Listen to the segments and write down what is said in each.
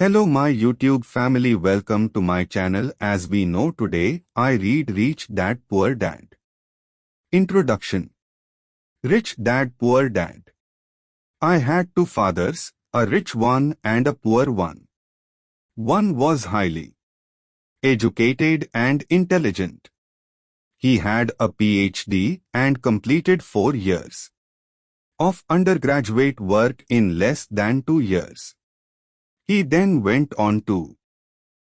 Hello my YouTube family, welcome to my channel. As we know today, I read Rich Dad Poor Dad. Introduction. Rich Dad Poor Dad. I had two fathers, a rich one and a poor one. One was highly educated and intelligent. He had a PhD and completed 4 years of undergraduate work in less than 2 years. He then went on to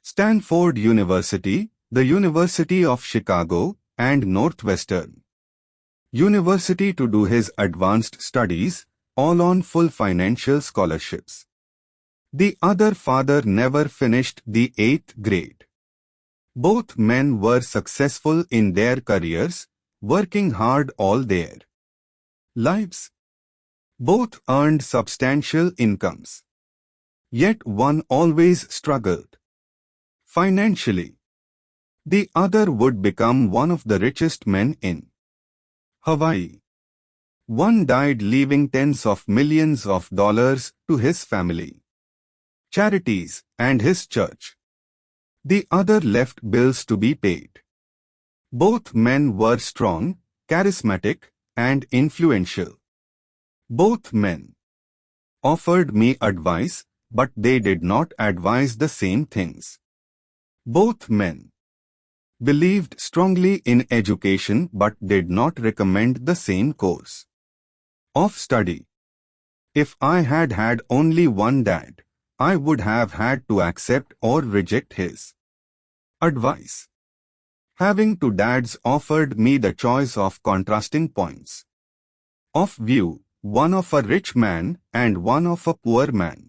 Stanford University, the University of Chicago, and Northwestern University to do his advanced studies, all on full financial scholarships. The other father never finished the 8th grade. Both men were successful in their careers, working hard all their lives. Both earned substantial incomes. Yet one always struggled financially. The other would become one of the richest men in Hawaii. One died leaving tens of millions of dollars to his family, charities, and his church. The other left bills to be paid. Both men were strong, charismatic, and influential. Both men offered me advice, but they did not advise the same things. Both men believed strongly in education but did not recommend the same course of study. If I had had only one dad, I would have had to accept or reject his advice. Having two dads offered me the choice of contrasting points of view, one of a rich man and one of a poor man.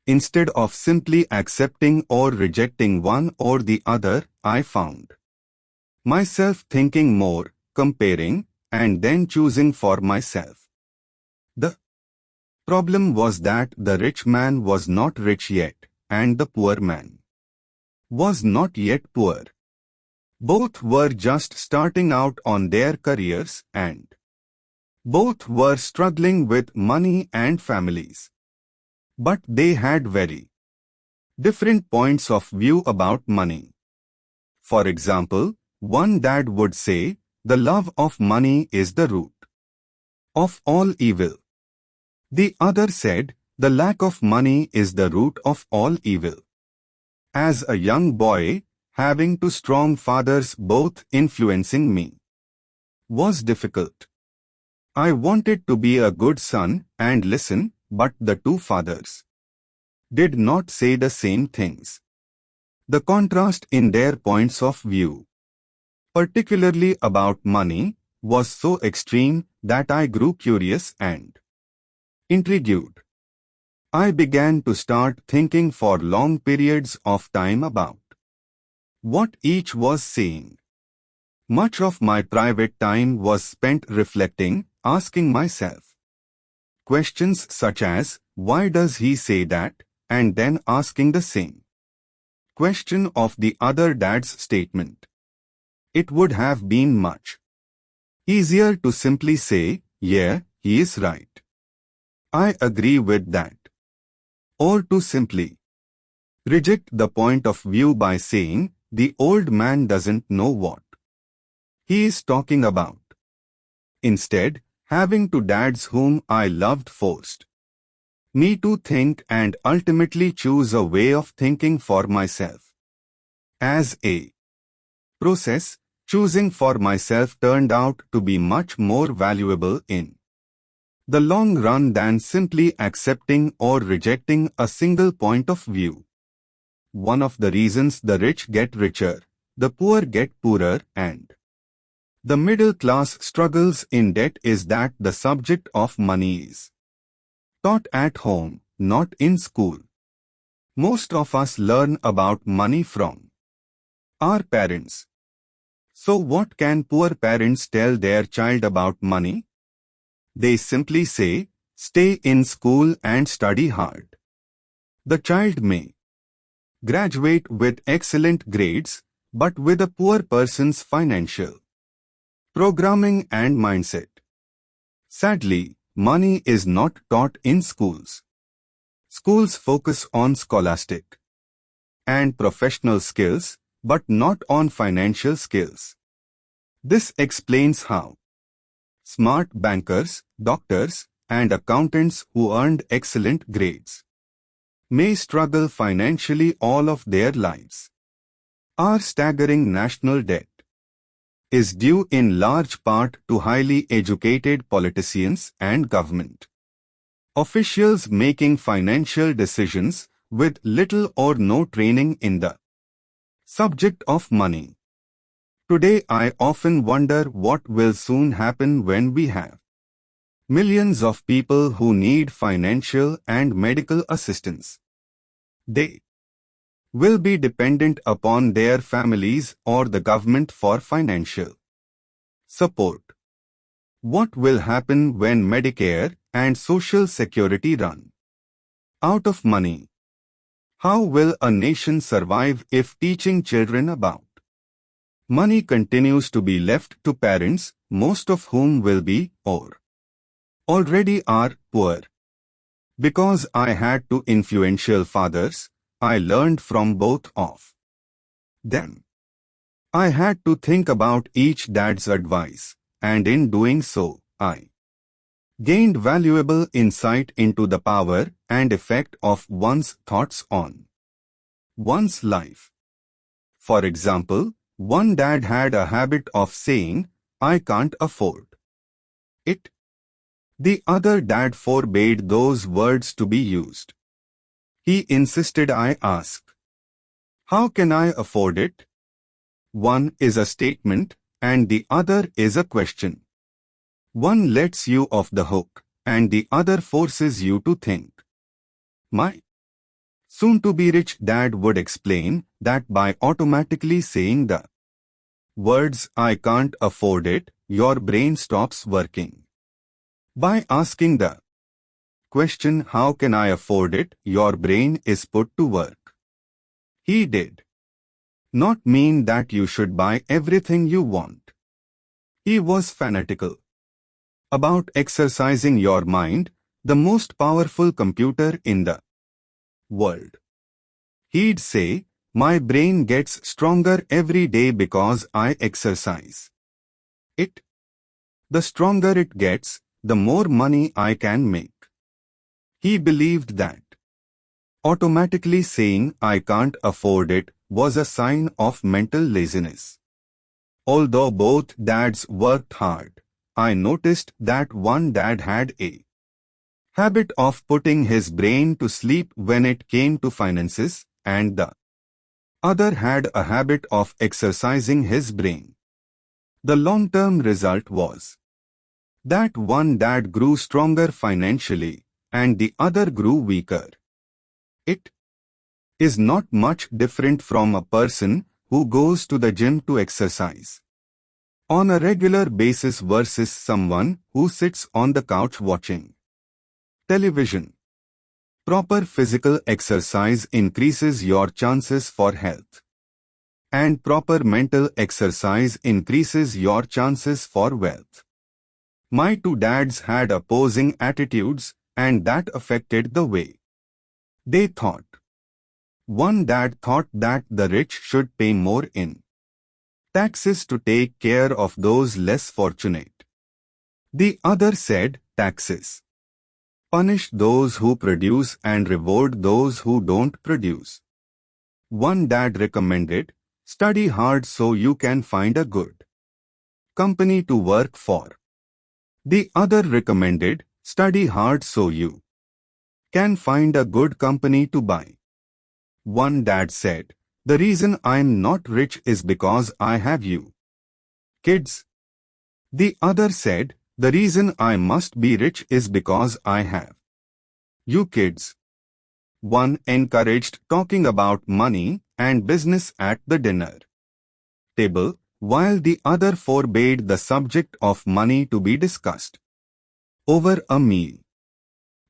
Instead of simply accepting or rejecting one or the other, I found myself thinking more, comparing, and then choosing for myself. The problem was that the rich man was not rich yet, and the poor man was not yet poor. Both were just starting out on their careers, and both were struggling with money and families. But they had very different points of view about money. For example, one dad would say, the love of money is the root of all evil. The other said, the lack of money is the root of all evil. As a young boy, having two strong fathers both influencing me was difficult. I wanted to be a good son and listen, but the two fathers did not say the same things. The contrast in their points of view, particularly about money, was so extreme that I grew curious and intrigued. I began to start thinking for long periods of time about what each was saying. Much of my private time was spent reflecting, asking myself questions such as, why does he say that? And then asking the same question of the other dad's statement. It would have been much easier to simply say, yeah, he is right. I agree with that. Or to simply reject the point of view by saying, the old man doesn't know what he is talking about. Instead, having two dads whom I loved forced me to think and ultimately choose a way of thinking for myself. As a process, choosing for myself turned out to be much more valuable in the long run than simply accepting or rejecting a single point of view. One of the reasons the rich get richer, the poor get poorer, and the middle class struggles in debt is that the subject of money is taught at home, not in school. Most of us learn about money from our parents. So what can poor parents tell their child about money? They simply say, stay in school and study hard. The child may graduate with excellent grades, but with a poor person's financial programming and mindset. Sadly, money is not taught in schools. Schools focus on scholastic and professional skills, but not on financial skills. This explains how smart bankers, doctors, and accountants who earned excellent grades may struggle financially all of their lives. Our staggering national debt is due in large part to highly educated politicians and government officials making financial decisions with little or no training in the subject of money. Today I often wonder what will soon happen when we have millions of people who need financial and medical assistance. They will be dependent upon their families or the government for financial support. What will happen when Medicare and Social Security run out of money? How will a nation survive if teaching children about money continues to be left to parents, most of whom will be or already are poor? Because I had two influential fathers, I learned from both of them. I had to think about each dad's advice, and in doing so, I gained valuable insight into the power and effect of one's thoughts on one's life. For example, one dad had a habit of saying, "I can't afford it." The other dad forbade those words to be used. He insisted I ask, "How can I afford it?" One is a statement, and the other is a question. One lets you off the hook, and the other forces you to think. My soon-to-be-rich dad would explain that by automatically saying the words "I can't afford it," your brain stops working. By asking the question "How can I afford it?" your brain is put to work. He did not mean that you should buy everything you want. He was fanatical about exercising your mind, the most powerful computer in the world. He'd say, "My brain gets stronger every day because I exercise it. The stronger it gets, the more money I can make." He believed that automatically saying "I can't afford it" was a sign of mental laziness. Although both dads worked hard, I noticed that one dad had a habit of putting his brain to sleep when it came to finances, and the other had a habit of exercising his brain. The long-term result was that one dad grew stronger financially, and the other grew weaker. It is not much different from a person who goes to the gym to exercise on a regular basis versus someone who sits on the couch watching television. Proper physical exercise increases your chances for health, and proper mental exercise increases your chances for wealth. My two dads had opposing attitudes, and that affected the way they thought. One dad thought that the rich should pay more in taxes to take care of those less fortunate. The other said, "Taxes punish those who produce and reward those who don't produce." One dad recommended, "Study hard so you can find a good company to work for." The other recommended, "Study hard so you can find a good company to buy." One dad said, "The reason I'm not rich is because I have you kids." The other said, "The reason I must be rich is because I have you kids." One encouraged talking about money and business at the dinner table, while the other forbade the subject of money to be discussed over a meal.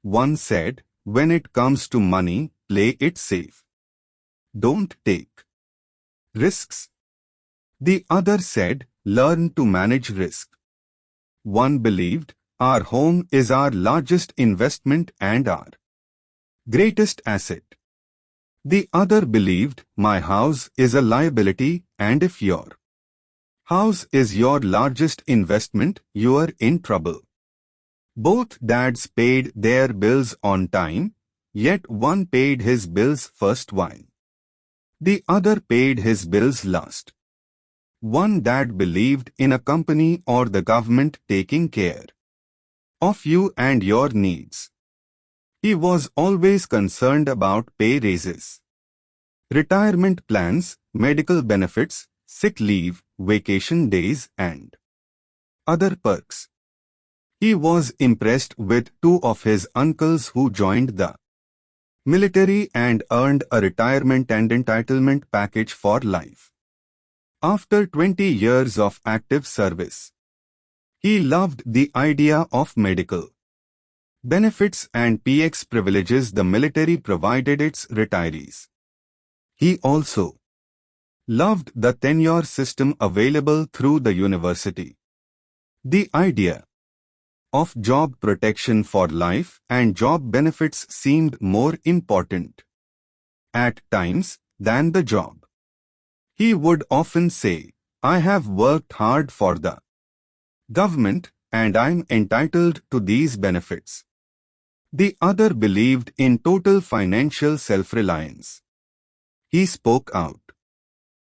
One said, "When it comes to money, play it safe. Don't take risks." The other said, "Learn to manage risk." One believed, "Our home is our largest investment and our greatest asset. The other believed, my house is a liability, and if your house is your largest investment, you are in trouble. Both dads paid their bills on time, yet one paid his bills first while the other paid his bills last. One dad believed in a company or the government taking care of you and your needs. He was always concerned about pay raises, retirement plans, medical benefits, sick leave, vacation days, and other perks. He was impressed with two of his uncles who joined the military and earned a retirement and entitlement package for life. After 20 years of active service, he loved the idea of medical benefits and PX privileges the military provided its retirees. He also loved the tenure system available through the university. The idea of job protection for life and job benefits seemed more important at times than the job. He would often say, I have worked hard for the government and I'm entitled to these benefits. The other believed in total financial self-reliance. He spoke out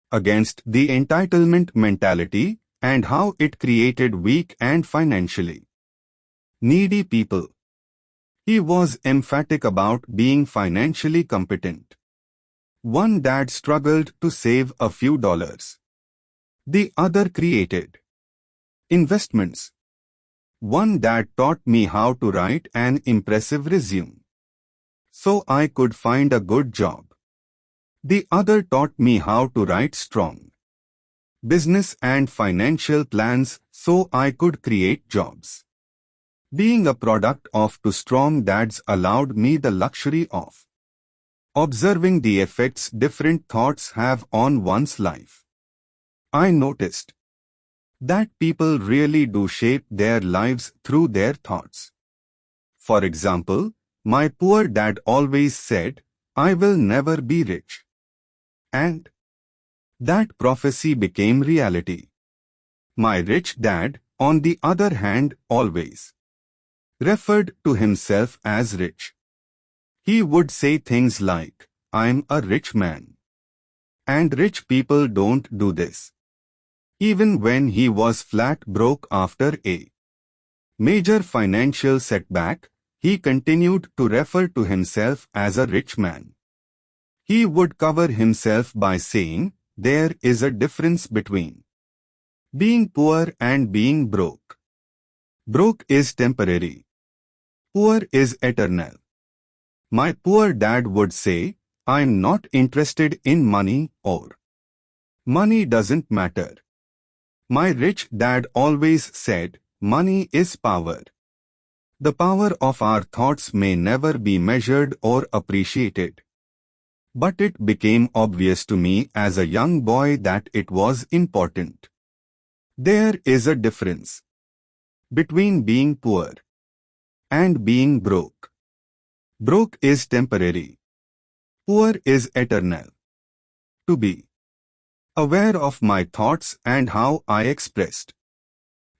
against the entitlement mentality and how it created weak and financially needy people. He was emphatic about being financially competent. One dad struggled to save a few dollars. The other created investments. One dad taught me how to write an impressive resume so I could find a good job. The other taught me how to write strong business and financial plans so I could create jobs. Being a product of two strong dads allowed me the luxury of observing the effects different thoughts have on one's life. I noticed that people really do shape their lives through their thoughts. For example, my poor dad always said, I will never be rich. And that prophecy became reality. My rich dad, on the other hand, always referred to himself as rich. He would say things like, I'm a rich man. And rich people don't do this. Even when he was flat broke after a major financial setback, he continued to refer to himself as a rich man. He would cover himself by saying, there is a difference between being poor and being broke. Broke is temporary. Poor is eternal. My poor dad would say, I'm not interested in money or money doesn't matter. My rich dad always said, money is power. The power of our thoughts may never be measured or appreciated. But it became obvious to me as a young boy that it was important. There is a difference between being poor and being broke. Broke is temporary. Poor is eternal. To be aware of my thoughts and how I expressed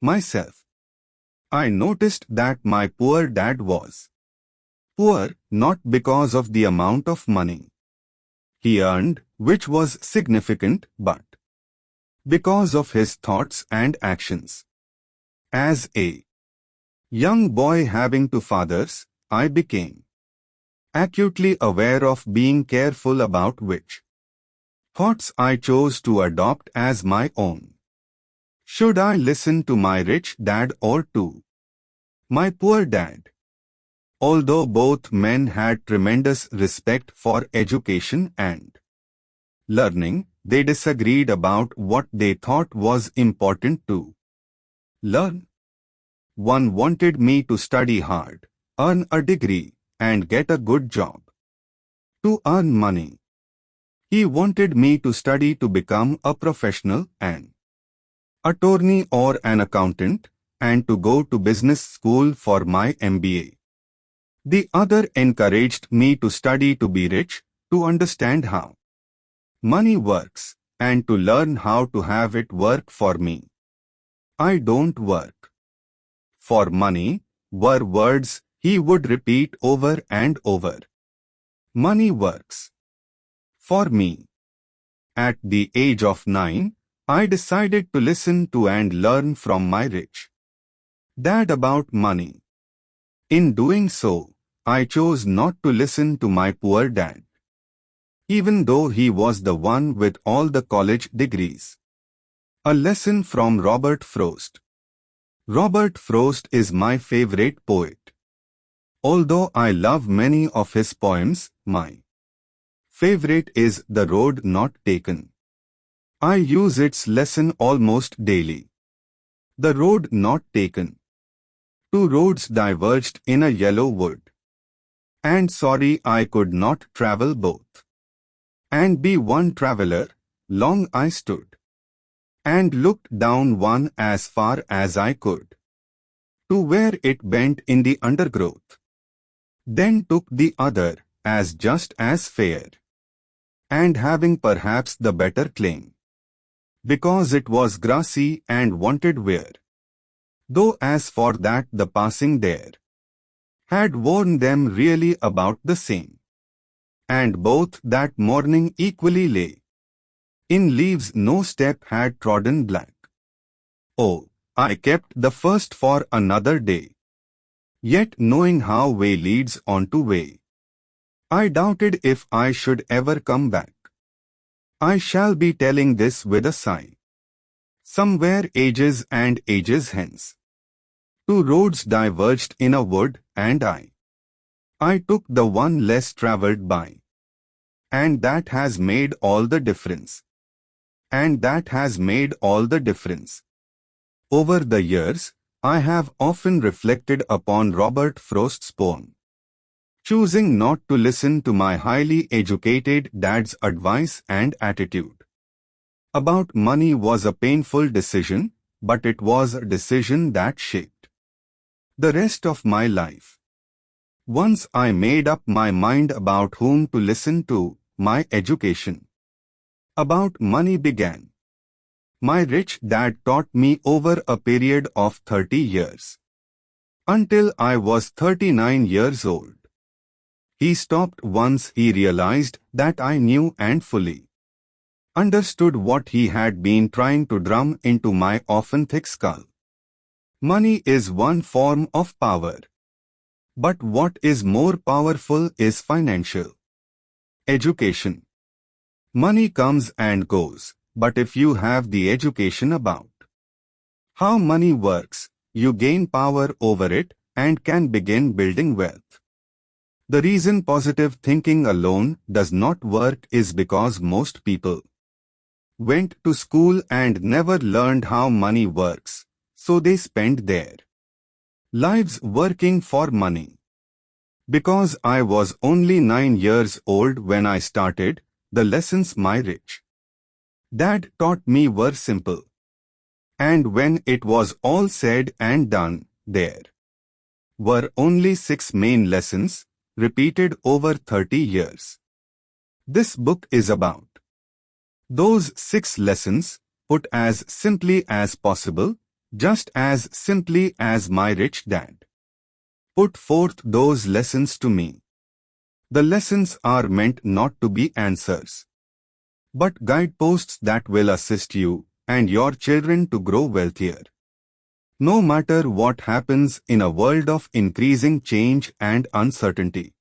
myself, I noticed that my poor dad was poor not because of the amount of money he earned, which was significant, but because of his thoughts and actions. As a young boy having two fathers, I became acutely aware of being careful about which thoughts I chose to adopt as my own. Should I listen to my rich dad or to my poor dad? Although both men had tremendous respect for education and learning, they disagreed about what they thought was important to learn. One wanted me to study hard, earn a degree, and get a good job to earn money. He wanted me to study to become a professional, an attorney or an accountant, and to go to business school for my MBA. The other encouraged me to study to be rich, to understand how money works, and to learn how to have it work for me. I don't work for money, were words he would repeat over and over. Money works for me. At the age of 9, I decided to listen to and learn from my rich dad about money. In doing so, I chose not to listen to my poor dad, even though he was the one with all the college degrees. A lesson from Robert Frost. Robert Frost is my favorite poet. Although I love many of his poems, my favorite is The Road Not Taken. I use its lesson almost daily. The road not taken. Two roads diverged in a yellow wood. And sorry I could not travel both. And be one traveler, long I stood. And looked down one as far as I could, to where it bent in the undergrowth. Then took the other, as just as fair, and having perhaps the better claim, because it was grassy and wanted wear. Though as for that the passing there had worn them really about the same, and both that morning equally lay in leaves no step had trodden black. Oh, I kept the first for another day. Yet knowing how way leads on to way, I doubted if I should ever come back. I shall be telling this with a sigh. Somewhere ages and ages hence, two roads diverged in a wood, and I took the one less travelled by. And that has made all the difference. And that has made all the difference. Over the years, I have often reflected upon Robert Frost's poem, choosing not to listen to my highly educated dad's advice and attitude about money was a painful decision, but it was a decision that shaped the rest of my life. Once I made up my mind about whom to listen to, my education about money began. My rich dad taught me over a period of 30 years, until I was 39 years old. He stopped once he realized that I knew and fully understood what he had been trying to drum into my often thick skull. Money is one form of power. But what is more powerful is financial education. Money comes and goes, but if you have the education about how money works, you gain power over it and can begin building wealth. The reason positive thinking alone does not work is because most people went to school and never learned how money works, so they spend their lives working for money. Because I was only 9 years old when I started, the lessons my rich dad taught me were simple. And when it was all said and done, there were only 6 main lessons, repeated over 30 years. This book is about those 6 lessons, put as simply as possible, just as simply as my rich dad put forth those lessons to me. The lessons are meant not to be answers, but guideposts that will assist you and your children to grow wealthier. No matter what happens in a world of increasing change and uncertainty.